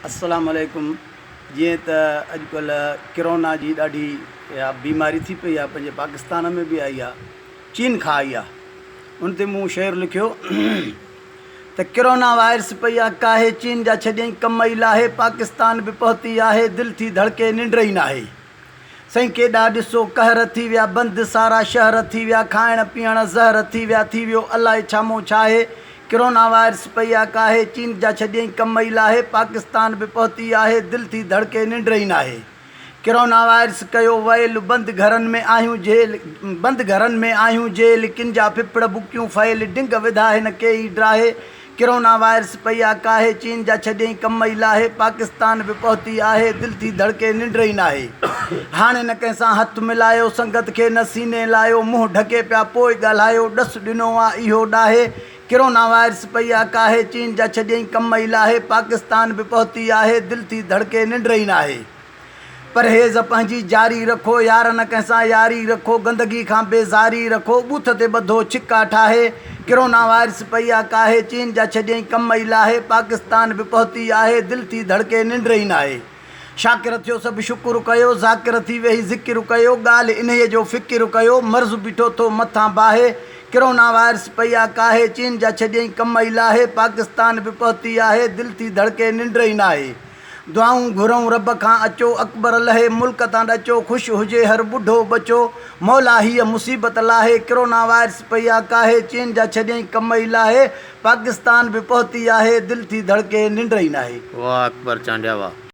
अस्सलाम वालेकुम। जीअं त अॼुकल्ह किरोना जी ॾाढी बीमारी थी पई आहे, पंहिंजे पाकिस्तान में बि आई आहे, चीन खां आई आहे। उन ते मूं शेर लिखियो त किरोना वायरस पई आहे काहे, चीन जा छॾियईं कम ई लाहे, पाकिस्तान बि पहुती आहे, दिलि थी धड़के निंड ई नाहे। साईं केॾा ॾिसो कहर थी विया बंदि, सारा शहर थी विया, खाइण पीअण ज़हर थी विया, थी वियो अलाए छामो छा आहे। किरोना वायरस पई आहे काहे, चीन जा छॾियईं कम ई लाहे, पाकिस्तान बि पहुती आहे, दिलि थी धड़के निंड ई नाहे। किरोना वायरस कयो वयल बंदि घरनि में आहियूं जेल, बंदि घरनि में आहियूं जेल, किन जा फिफड़ बुकियूं फैल, डिंग विधा हिन के ई ड्राहे। किरोना वायरस पई आहे काहे, चीन जा छॾियईं कम ई लाहे, पाकिस्तान बि पहुती आहे, दिलि थी धड़के निंड ई नाहे। हाणे न कंहिंसां हथु मिलायो, संगत खे न सीने लायो, मुंहुं ढके पिया पोइ ॻाल्हायो, ॾसु ॾिनो आहे इहो ॾाहे। किरोना वायरस पई आहे काहे, चीन जा छॾियईं कम ई लाहे, पाकिस्तान बि पहुती आहे, दिलि थी धड़के निंड ई नाहे। परहेज़ पंहिंजी जारी रखो, यार न कंहिंसां यारी रखो, गंदगी खां बेज़ारी रखो, बूथ ते ॿधो छिका ठाहे। किरोना वायरस पई आहे काहे, चीन जा छॾियईं कम ई लाहे, पाकिस्तान बि पहुती आहे, दिलि थी धड़के निंड ई नाहे। शाकिर थियो सभु शुकुर कयो, ज़ाकिर थी वेही ज़िकिर कयो, ॻाल्हि इन्हीअ जो फ़िकिर कयो, मर्ज़ बीठो थो मथां बाहे। किरोना वायरस पई आहे काहे, चीन जा छॾियईं कम ई लाहे, पाकिस्तान बि पहुती आहे, दिलि थी धड़के निंड ई नाहे। दुआऊं घुरूं रब खां अचो, अकबर लहे मुल्क तां ॾचो, ख़ुशि हुजे हर ॿुढो बचो, मौला हीअ मुसीबत लाहे। किरोना वायरस पई आहे काहे, चीन जा छॾियईं कम ई लाहे, पाकिस्तान बि पहुती आहे, दिलि थी धड़के निंड ई नाहे। वाह अकबर चांडिया वाह।